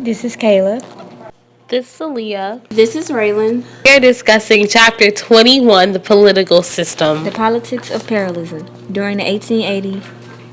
This is Kayla. This is Aaliyah. This is Raylan. We are discussing Chapter 21, the political system. The politics of parallelism. During the 1880s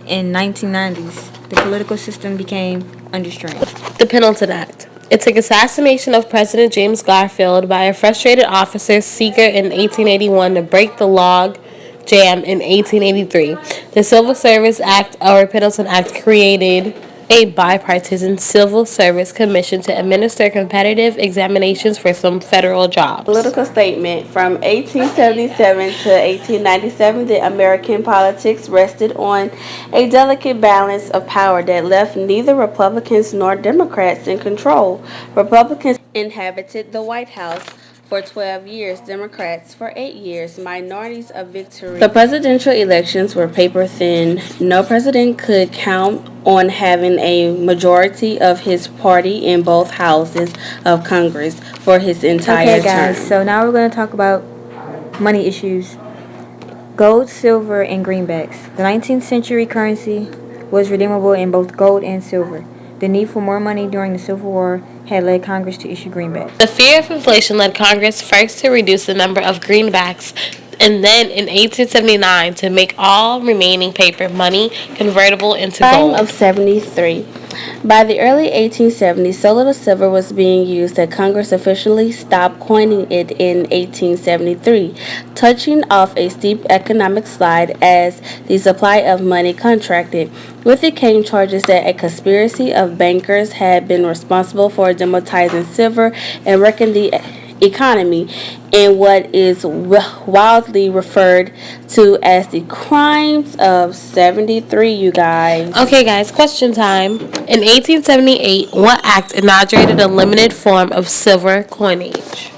and 1990s, the political system became under strain. The Pendleton Act. It took assassination of President James Garfield by a frustrated officer seeker in 1881 to break the log jam in 1883. The Civil Service Act, or Pendleton Act, created a bipartisan civil service commission to administer competitive examinations for some federal jobs. Political statement. From 1877 to 1897, the American politics rested on a delicate balance of power that left neither Republicans nor Democrats in control. Republicans inhabited the White House for 12 years, Democrats for 8 years, minorities of victory. The presidential elections were paper thin. No president could count on having a majority of his party in both houses of Congress for his entire Okay, guys, term. so now we're going to talk about money issues. Gold, silver, and greenbacks. The 19th century currency was redeemable in both gold and silver. The need for more money during the Civil War had led Congress to issue greenbacks. The fear of inflation led Congress first to reduce the number of greenbacks and then in 1879 to make all remaining paper money convertible into gold. Time of 73. By the early 1870s, so little silver was being used that Congress officially stopped coining it in 1873, touching off a steep economic slide as the supply of money contracted. With it came charges that a conspiracy of bankers had been responsible for demonetizing silver and wrecking the economy in what is wildly referred to as the crimes of 73, you guys. Okay, guys, question time. In 1878, what act inaugurated a limited form of silver coinage?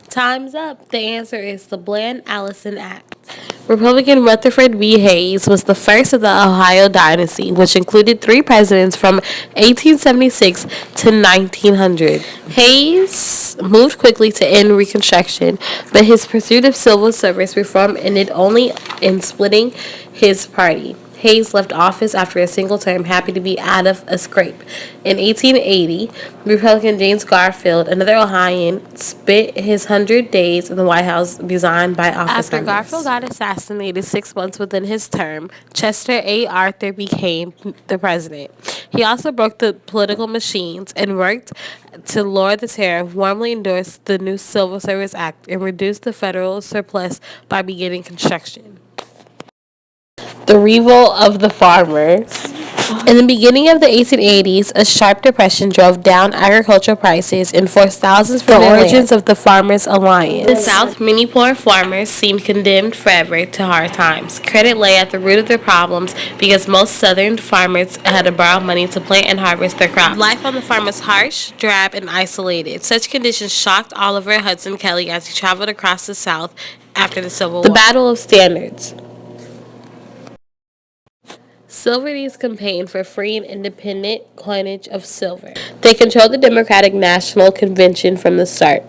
Time's up. The answer is the Bland-Allison Act. Republican Rutherford B. Hayes was the first of the Ohio dynasty, which included 3 presidents from 1876 to 1900. Hayes moved quickly to end Reconstruction, but his pursuit of civil service reform ended only in splitting his party. Hayes left office after a single term, happy to be out of a scrape. In 1880, Republican James Garfield, another Ohioan, spent his 100 days in the White House, resigned by office. After Garfield got assassinated 6 months within his term, Chester A. Arthur became the president. He also broke the political machines and worked to lower the tariff, warmly endorsed the new Civil Service Act, and reduced the federal surplus by beginning construction. The revolt of the farmers. In the beginning of the 1880s, a sharp depression drove down agricultural prices and forced thousands from the origins of the Farmers Alliance. In the South, many poor farmers seemed condemned forever to hard times. Credit lay at the root of their problems because most Southern farmers had to borrow money to plant and harvest their crops. Life on the farm was harsh, drab, and isolated. Such conditions shocked Oliver Hudson Kelley as he traveled across the South after the Civil War. The Battle of Standards. Silverties campaigned for free and independent coinage of silver. They controlled the Democratic National Convention from the start.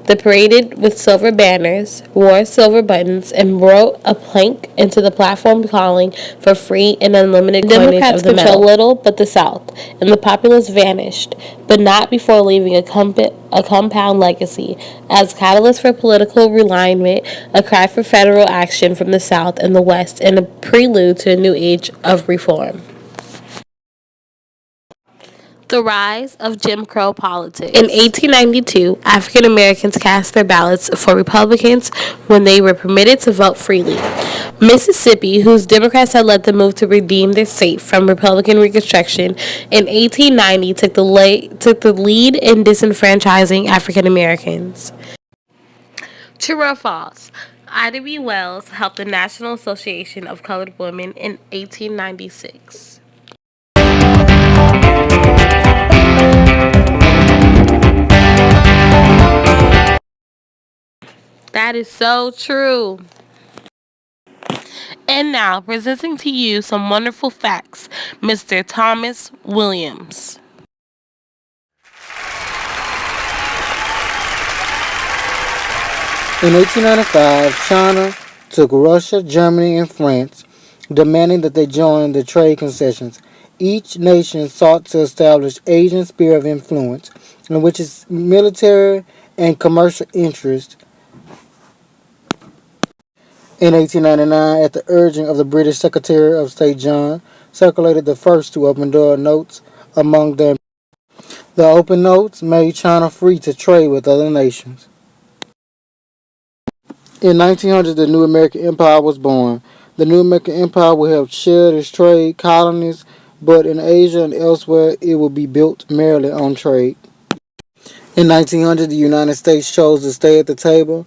They paraded with silver banners, wore silver buttons, and wrote a plank into the platform calling for free and unlimited coinage Democrats of the metal. Controlled little but the South, and the populace vanished, but not before leaving a compound legacy as catalyst for political realignment, a cry for federal action from the South and the West, and a prelude to a new age of reform. The rise of Jim Crow politics. In 1892, African Americans cast their ballots for Republicans when they were permitted to vote freely. Mississippi, whose Democrats had led the move to redeem their state from Republican Reconstruction, in 1890 took the lead in disenfranchising African Americans. True or false? Ida B. Wells helped the National Association of Colored Women in 1896. That is so true. And now, presenting to you some wonderful facts, Mr. Thomas Williams. In 1895, China took Russia, Germany, and France, demanding that they join the trade concessions. Each nation sought to establish Asian sphere of influence, in which its military and commercial interests. In 1899, at the urging of the British Secretary of State John, circulated the first two open door notes among them. The open notes made China free to trade with other nations. In 1900, the new American Empire was born. The new American Empire would have shared its trade colonies, but in Asia and elsewhere, it would be built merely on trade. In 1900, the United States chose to stay at the table.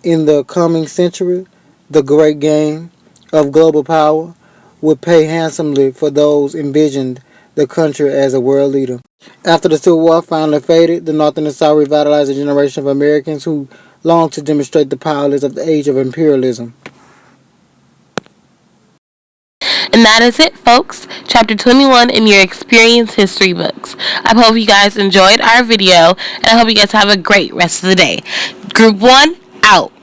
In the coming century, the great game of global power would pay handsomely for those envisioned the country as a world leader. After the Civil War finally faded, the North and the South revitalized a generation of Americans who longed to demonstrate the powerless of the age of imperialism. And that is it, folks. Chapter 21 in your experience history books. I hope you guys enjoyed our video, and I hope you guys have a great rest of the day. Group 1, out.